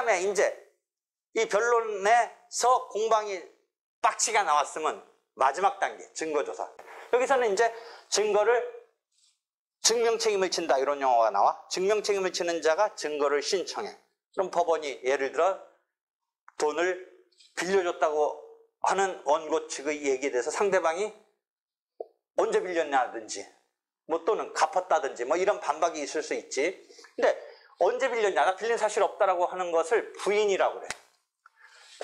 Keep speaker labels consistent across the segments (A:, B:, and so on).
A: 다음에 이제 이 변론에서 공방이 빡치게 나왔으면 마지막 단계, 증거조사. 여기서는 이제 증명 책임을 진다 이런 용어가 나와. 증명 책임을 지는 자가 증거를 신청해. 그럼 법원이 예를 들어 돈을 빌려줬다고 하는 원고 측의 얘기에 대해서 상대방이 언제 빌렸냐든지 뭐 또는 갚았다든지 뭐 이런 반박이 있을 수 있지. 근데 언제 빌렸냐, 나 빌린 사실 없다라고 하는 것을 부인이라고 그래.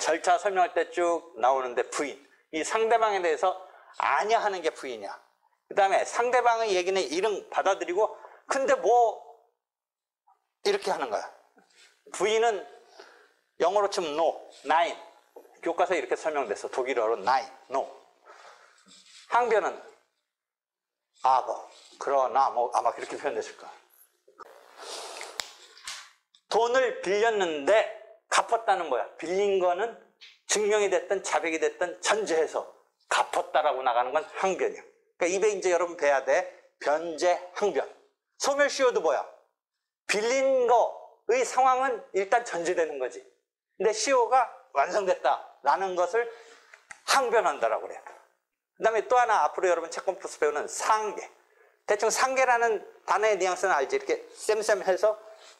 A: 절차 설명할 때 쭉 나오는데 부인. 이 상대방에 대해서 아냐 하는 게 부인이야. 그 다음에 상대방의 얘기는 이름 받아들이고 근데 뭐 이렇게 하는 거야. 부인은 영어로 치면 no, nine. 교과서에 이렇게 설명됐어. 독일어로 nine, no. 항변은 aber, 그러나 뭐 아마 그렇게 표현됐을 거야. 돈을 빌렸는데 갚았다는 거야. 빌린 거는 증명이 됐든 자백이 됐든 전제해서 갚았다라고 나가는 건 항변이야. 그러니까 입에 이제 여러분 배야 돼. 변제, 항변. 소멸시효도 뭐야? 빌린 거의 상황은 일단 전제되는 거지. 근데 시효가 완성됐다라는 것을 항변한다라고 그래요. 그 다음에 또 하나 앞으로 여러분 채권법에서 배우는 상계. 대충 상계라는 단어의 뉘앙스는 알지? 이렇게 쌤쌤해서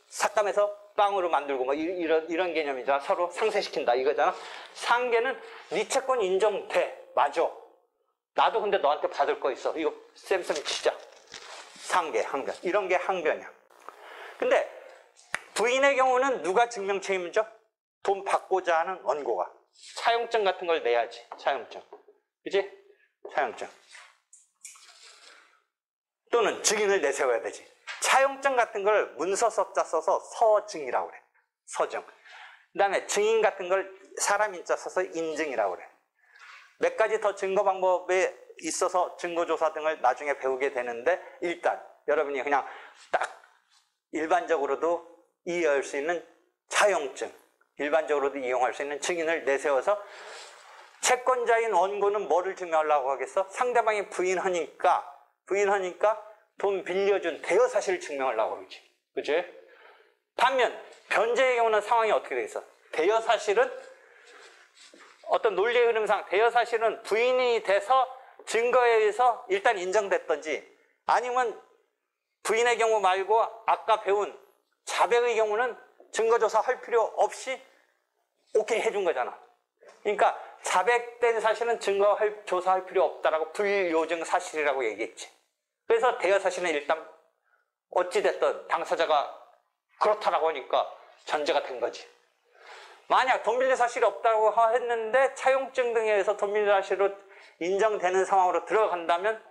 A: 삭감해서 빵으로 만들고 뭐 이런 개념이잖아. 서로 상쇄시킨다 이거잖아. 상계는 네 채권 인정돼. 맞아. 나도 근데 너한테 받을 거 있어. 이거 쌤쌤 치자. 상계, 항변. 이런 게 항변이야. 근데 부인의 경우는 누가 증명 책임져? 돈 받고자 하는 원고가. 차용증 같은 걸 내야지. 차용증. 그치? 차용증. 또는 증인을 내세워야 되지. 차용증 같은 걸 문서서자 써서 서증이라고 그래. 서증. 그 다음에 증인 같은 걸 사람 인자 써서 인증이라고 그래. 몇 가지 더 증거 방법에 있어서 증거조사 등을 나중에 배우게 되는데 일단 여러분이 그냥 딱 일반적으로도 이해할 수 있는 차용증, 일반적으로도 이용할 수 있는 증인을 내세워서 채권자인 원고는 뭐를 증명하려고 하겠어? 상대방이 부인하니까 돈 빌려준 대여 사실을 증명하려고 그러지. 그치? 반면 변제의 경우는 상황이 어떻게 돼 있어? 대여 사실은 어떤 논리의 흐름상 대여 사실은 부인이 돼서 증거에 의해서 일단 인정됐든지 아니면 부인의 경우 말고 아까 배운 자백의 경우는 증거조사 할 필요 없이 오케이 해준 거잖아. 그러니까 자백된 사실은 조사할 필요 없다라고 불요증 사실이라고 얘기했지. 그래서 대여 사실은 일단 어찌됐든 당사자가 그렇다라고 하니까 전제가 된 거지. 만약 돈 빌릴 사실이 없다고 했는데 차용증 등에 의해서 돈 빌릴 사실로 인정되는 상황으로 들어간다면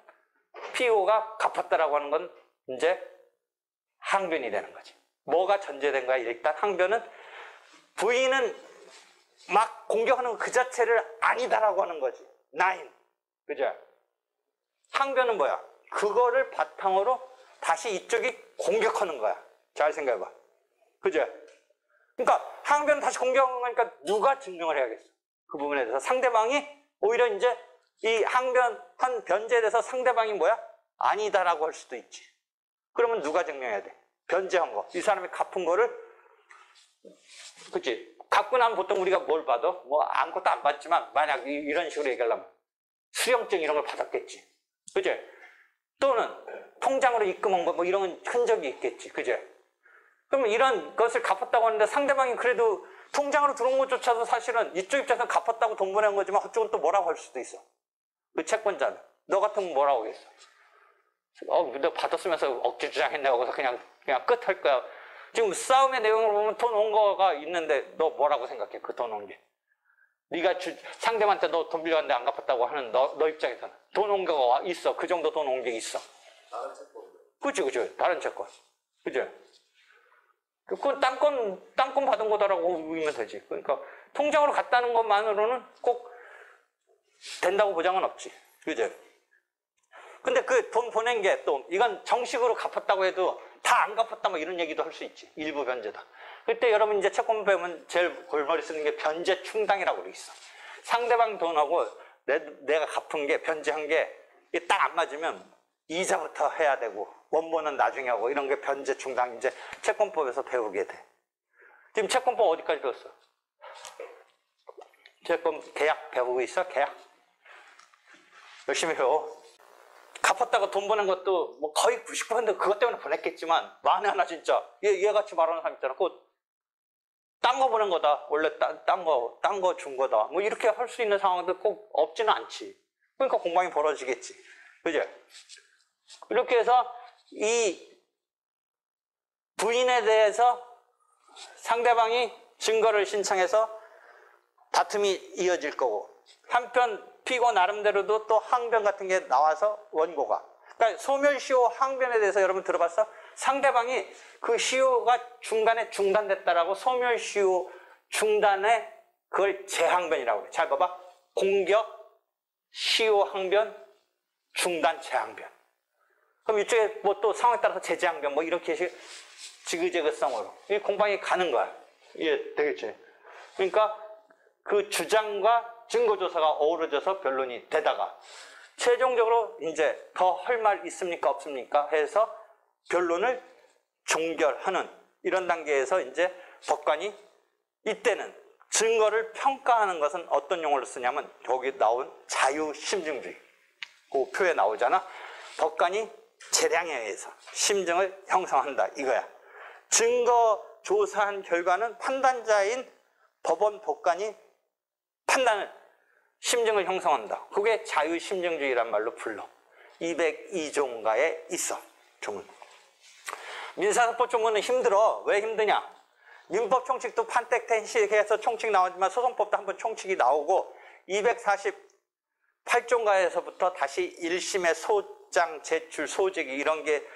A: 피고가 갚았다라고 하는 건 이제 항변이 되는 거지. 뭐가 전제된 거야? 일단 항변은 부인은 막 공격하는 그 자체를 아니다라고 하는 거지. 나인. 그죠? 항변은 뭐야? 그거를 바탕으로 다시 이쪽이 공격하는 거야. 잘 생각해봐. 그죠? 그러니까 항변은 다시 공격하니까 누가 증명을 해야겠어? 그 부분에 대해서 상대방이 오히려 이제 이 항변한 변제에 대해서 상대방이 뭐야? 아니다라고 할 수도 있지. 그러면 누가 증명해야 돼? 변제한 거. 이 사람이 갚은 거를, 그치? 갚고 나면 보통 우리가 뭘 받아? 뭐 아무것도 안 받지만 만약 이런 식으로 얘기하려면 수령증 이런 걸 받았겠지. 그치? 또는 통장으로 입금한 거 뭐 이런 흔적이 있겠지. 그치? 그러면 이런 것을 갚았다고 하는데 상대방이 그래도 통장으로 들어온 것조차도 사실은 이쪽 입장에서는 갚았다고 돈 보낸 거지만 그쪽은 또 뭐라고 할 수도 있어. 그 채권자는. 너 같으면 뭐라고 하겠어? 너 받았으면서 억지 주장했냐고 해서 그냥 끝 할 거야. 지금 싸움의 내용을 보면 돈 온 거가 있는데 너 뭐라고 생각해? 그 돈 온 게. 네가 상대한테 너 돈 빌렸는데 안 갚았다고 하는 너 입장에서는 돈 온 거가 있어. 그 정도 돈 온 게 있어.
B: 다른 채권.
A: 그치. 다른 채권. 그치? 그건 땅권 받은 거다라고 보면 되지. 그러니까 통장으로 갔다는 것만으로는 꼭 된다고 보장은 없지. 그죠? 근데 그 돈 보낸 게 또 이건 정식으로 갚았다고 해도 다 안 갚았다 뭐 이런 얘기도 할 수 있지. 일부 변제다. 그때 여러분 이제 채권 배우면 제일 골머리 쓰는 게 변제 충당이라고 있어. 상대방 돈하고 내가 갚은 게 변제한 게 딱 안 맞으면 이자부터 해야 되고 원본은 나중에 하고 이런 게 변제 충당 이제 채권법에서 배우게 돼. 지금 채권법 어디까지 배웠어? 채권 계약 배우고 있어? 계약? 열심히 배워. 갚았다가 돈 보낸 것도 뭐 거의 90% 그것 때문에 보냈겠지만 만에 하나 진짜 얘같이 말하는 사람 있잖아. 그거 딴 거 보낸 거다. 원래 딴 거 준 거다. 뭐 이렇게 할 수 있는 상황도 꼭 없지는 않지. 그러니까 공방이 벌어지겠지. 그죠? 이렇게 해서 이 부인에 대해서 상대방이 증거를 신청해서 다툼이 이어질 거고, 한편 피고 나름대로도 또 항변 같은 게 나와서 원고가, 그러니까 소멸시효 항변에 대해서 여러분 들어봤어? 상대방이 그 시효가 중간에 중단됐다라고 소멸시효 중단에 그걸 재항변이라고 그래. 잘 봐봐. 공격, 시효 항변, 중단, 재항변. 그럼 이쪽에 뭐 또 상황에 따라서 재재항변 뭐 이렇게 지그재그성으로 이 공방이 가는 거야. 이해 되겠지? 그러니까 그 주장과 증거조사가 어우러져서 변론이 되다가 최종적으로 이제 더 할 말 있습니까 없습니까 해서 변론을 종결하는 이런 단계에서 이제 법관이 이때는 증거를 평가하는 것은 어떤 용어를 쓰냐면 여기 나온 자유심증주의 그 표에 나오잖아. 법관이 재량에 의해서 심증을 형성한다 이거야. 증거 조사한 결과는 판단자인 법원 법관이 판단을 심증을 형성한다. 그게 자유심증주의란 말로 불러. 202조인가에 있어. 조문. 민사소포 조문은 힘들어. 왜 힘드냐? 민법 총칙도 판택텐식해서 총칙 나오지만 소송법도 한번 총칙이 나오고 248조인가에서부터 다시 1심의 소장 제출 소직이 이런 게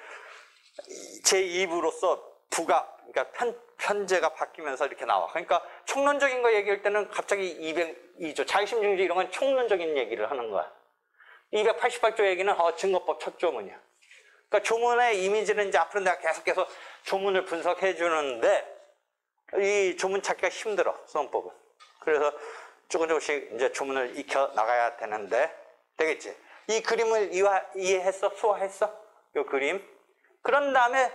A: 제2부로서 부가 그러니까 편제가 바뀌면서 이렇게 나와. 그러니까 총론적인 거 얘기할 때는 갑자기 202조 자유심증주의 이런 건 총론적인 얘기를 하는 거야. 288조 얘기는 증거법 첫 조문이야. 그러니까 조문의 이미지는 이제 앞으로 내가 계속해서 조문을 분석해 주는데 이 조문 찾기가 힘들어, 소송법은. 그래서 조금씩 이제 조문을 익혀 나가야 되는데 되겠지. 이 그림을 이해했어? 소화했어? 이 그림. 그런 다음에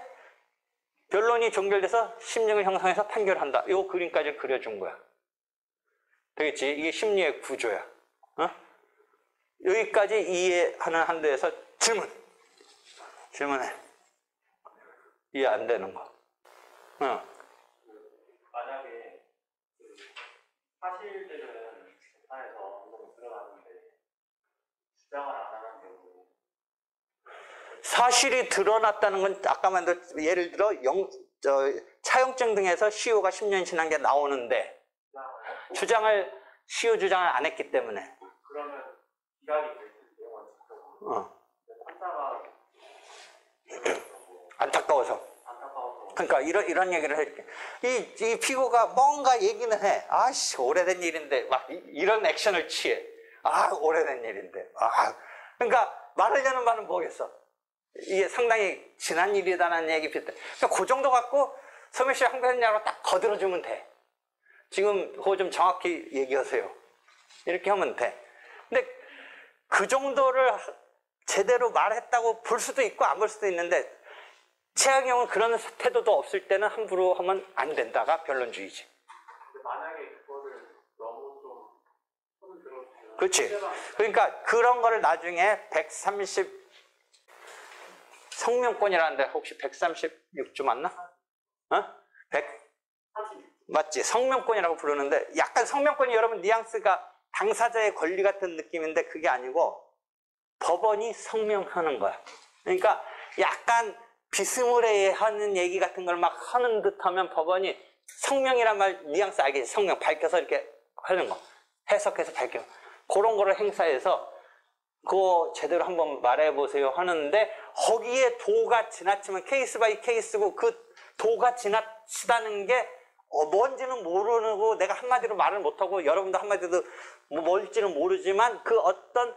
A: 변론이 종결돼서 심증을 형성해서 판결한다. 이 그림까지 그려준 거야. 되겠지? 이게 심리의 구조야. 어? 여기까지 이해하는 한도에서 질문해. 이해 안 되는 거.
B: 만약에 사실들은 재판에서 너무 드러나는데 주장을 안 하는 경우
A: 사실이 드러났다는 건 아까 말한 예를 들어 차용증 등에서 시효가 10년 지난 게 나오는데 주장을 시효 주장을 안 했기 때문에
B: 그러면 기각이 될 텐데 원칙적으로 판사가
A: 안타까워서. 그러니까 이런 얘기를 해줄게. 이 피고가 뭔가 얘기는 해. 아씨 오래된 일인데 막 이런 액션을 취해. 아 오래된 일인데. 그러니까 말하려는 말은 뭐겠어. 이게 상당히 지난 일이다라는 얘기 비슷해. 그러니까 그 정도 갖고 소멸시효 항변이라고 딱 거들어주면 돼. 지금 그거 좀 정확히 얘기하세요. 이렇게 하면 돼. 근데 그 정도를 제대로 말했다고 볼 수도 있고 안 볼 수도 있는데 최악의 경우는 그런 태도도 없을 때는 함부로 하면 안 된다가 변론주의지.
B: 근데 만약에 그거를 너무 좀 손을 들어주면
A: 그렇지. 그러니까 그런 거를 나중에 130 성명권이라는데 혹시 136조 맞나? 100? 맞지. 성명권이라고 부르는데 약간 성명권이 여러분 뉘앙스가 당사자의 권리 같은 느낌인데 그게 아니고 법원이 성명하는 거야. 그러니까 약간 비스무리하는 얘기 같은 걸 막 하는 듯 하면 법원이 성명이란 말 뉘앙스 알겠지? 성명 밝혀서 이렇게 하는 거. 해석해서 밝혀. 그런 거를 행사해서 그거 제대로 한번 말해보세요 하는데 거기에 도가 지나치면 케이스 바이 케이스고 그 도가 지나치다는 게 뭔지는 모르고 내가 한마디로 말을 못하고 여러분도 한마디로 뭘지는 모르지만 그 어떤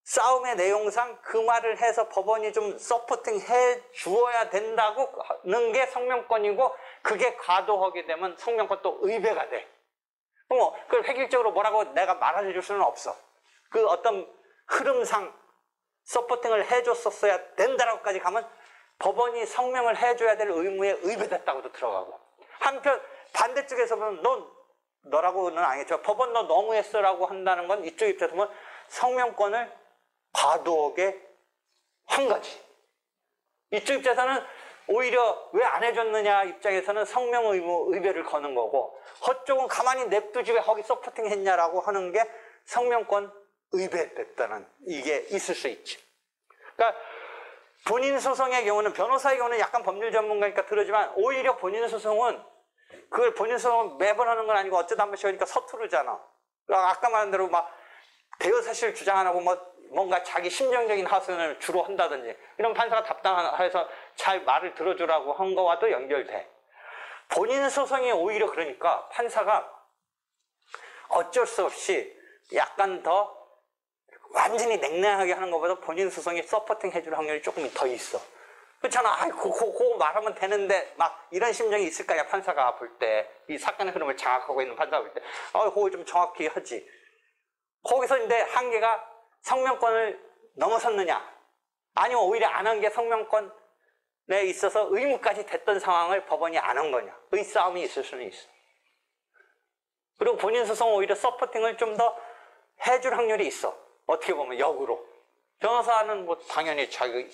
A: 싸움의 내용상 그 말을 해서 법원이 좀 서포팅 해 주어야 된다고 하는 게 성명권이고 그게 과도하게 되면 성명권 또 의배가 돼. 그걸 획일적으로 뭐라고 내가 말해 줄 수는 없어. 그 어떤 흐름상 서포팅을 해줬었어야 된다라고까지 가면 법원이 성명을 해줘야 될 의무에 의배됐다고도 들어가고 한편 반대쪽에서 보면 너라고는 아니겠죠. 법원 너 너무했어라고 한다는 건 이쪽 입장에서 보면 성명권을 과도하게 한 거지. 이쪽 입장에서는 오히려 왜 안 해줬느냐 입장에서는 성명 의배를 거는 거고, 그쪽은 가만히 냅두지 왜 거기 서포팅 했냐라고 하는 게 성명권 의배됐다는 이게 있을 수 있지. 그러니까 본인 소송의 경우는, 변호사의 경우는 약간 법률 전문가니까 들으지만, 오히려 본인 소송은 그걸 본인 소송은 매번 하는 건 아니고 어쩌다 한 번씩 하니까 서투르잖아. 아까 말한 대로 막 대여사실 주장 안 하고 뭔가 자기 심정적인 하소연을 주로 한다든지, 이런 판사가 답답해서 잘 말을 들어주라고 한 거와도 연결돼. 본인 소송이 오히려 그러니까 판사가 어쩔 수 없이 약간 더 완전히 냉랭하게 하는 것보다 본인 소송이 서포팅 해줄 확률이 조금 더 있어. 그렇잖아. 그거 말하면 되는데, 막 이런 심정이 있을 거야, 판사가 볼 때. 이 사건의 흐름을 장악하고 있는 판사가 볼 때. 그거 좀 정확히 하지. 거기서 이제 한계가 성명권을 넘어섰느냐, 아니면 오히려 안 한 게 성명권에 있어서 의무까지 됐던 상황을 법원이 안 한 거냐. 의 싸움이 있을 수는 있어. 그리고 본인 소송 오히려 서포팅을 좀 더 해줄 확률이 있어. 어떻게 보면 역으로. 변호사는 뭐 당연히 자기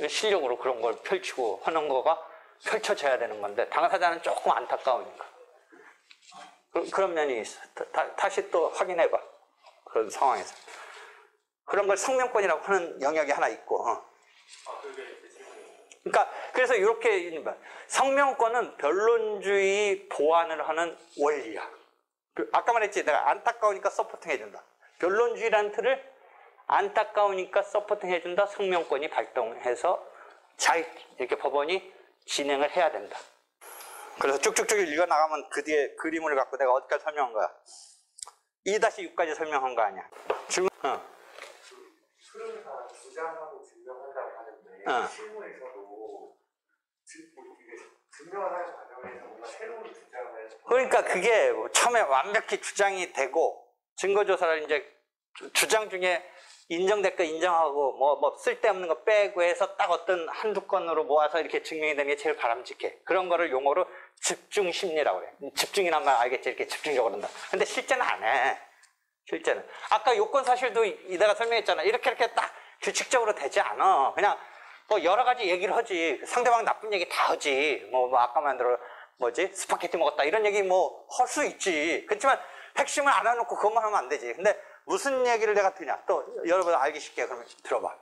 A: 실력으로 그런 걸 펼치고 하는 거가 펼쳐져야 되는 건데, 당사자는 조금 안타까우니까. 그런 면이 있어. 다시 또 확인해봐. 그런 상황에서. 그런 걸 성명권이라고 하는 영역이 하나 있고. 그러니까 그래서 이렇게 성명권은 변론주의 보완을 하는 원리야. 아까 말했지, 내가 안타까우니까 서포팅 해준다. 변론주의라는 틀을 안타까우니까 서포팅 해준다. 성명권이 발동해서 잘 이렇게 법원이 진행을 해야 된다. 그래서 쭉쭉쭉 읽어나가면 그 뒤에 그림을 갖고 내가 어디까지 설명한 거야? 2-6까지 설명한 거 아니야? 질문?
B: 흐름상 주장하고 증명한다고 하는데, 실무에서도 증명하는 과정에서 뭔가 새로운 주장을 해서,
A: 그러니까 그게 처음에 완벽히 주장이 되고, 증거조사를 이제 주장 중에 인정됐고 인정하고 뭐 쓸데없는 거 빼고 해서 딱 어떤 한두 건으로 모아서 이렇게 증명이 되는 게 제일 바람직해. 그런 거를 용어로 집중심리라고 그래. 집중이란 말 알겠지? 이렇게 집중적으로 한다. 근데 실제는 안 해. 실제는. 아까 요건 사실도 내가 설명했잖아. 이렇게 딱 규칙적으로 되지 않아. 그냥 뭐 여러 가지 얘기를 하지. 상대방 나쁜 얘기 다 하지. 뭐 아까 만들어 스파게티 먹었다 이런 얘기 뭐 할 수 있지. 그렇지만 핵심을 안 해놓고 그것만 하면 안 되지. 근데 무슨 얘기를 내가 드냐? 또 여러분 알기 쉽게 그러면 들어봐.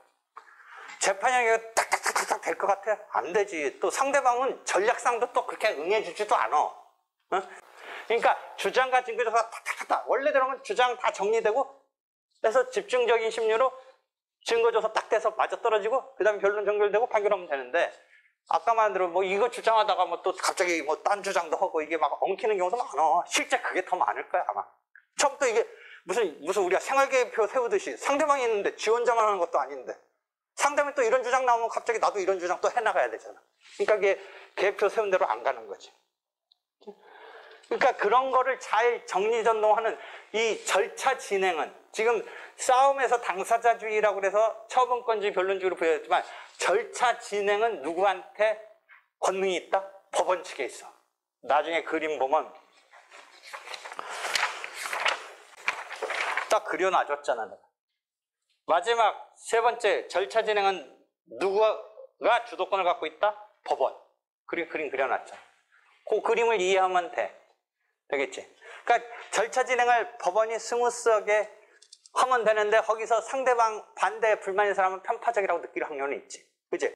A: 재판형이 딱딱딱딱 될 것 같아? 안 되지. 또 상대방은 전략상도 또 그렇게 응해주지도 않아. 어? 그러니까 주장과 증거조사가 탁탁탁탁 원래대로는 주장 다 정리되고 그래서 집중적인 심리로 증거조사 딱 돼서 맞아떨어지고 그 다음에 변론 정결되고 판결하면 되는데, 아까 말한 대로 뭐 이거 주장하다가 뭐 또 갑자기 뭐 딴 주장도 하고 이게 막 엉키는 경우도 많아. 실제 그게 더 많을 거야 아마. 처음부터 이게 무슨 우리가 생활계획표 세우듯이 상대방이 있는데 지원자만 하는 것도 아닌데, 상대방이 또 이런 주장 나오면 갑자기 나도 이런 주장 또 해나가야 되잖아. 그러니까 이게 계획표 세운 대로 안 가는 거지. 그러니까 그런 거를 잘 정리전동하는 이 절차 진행은, 지금 싸움에서 당사자주의라고 그래서 처분권주의 변론주의로 보여졌지만, 절차 진행은 누구한테 권능이 있다? 법원 측에 있어. 나중에 그림 보면 딱 그려놔줬잖아. 내가. 마지막 세 번째 절차 진행은 누가 주도권을 갖고 있다? 법원. 그림 그려놨잖아. 그 그림을 이해하면 되겠지. 그러니까 절차 진행을 법원이 스무스하게 하면 되는데, 거기서 상대방 반대 불만인 사람은 편파적이라고 느낄 확률은 있지. 그치?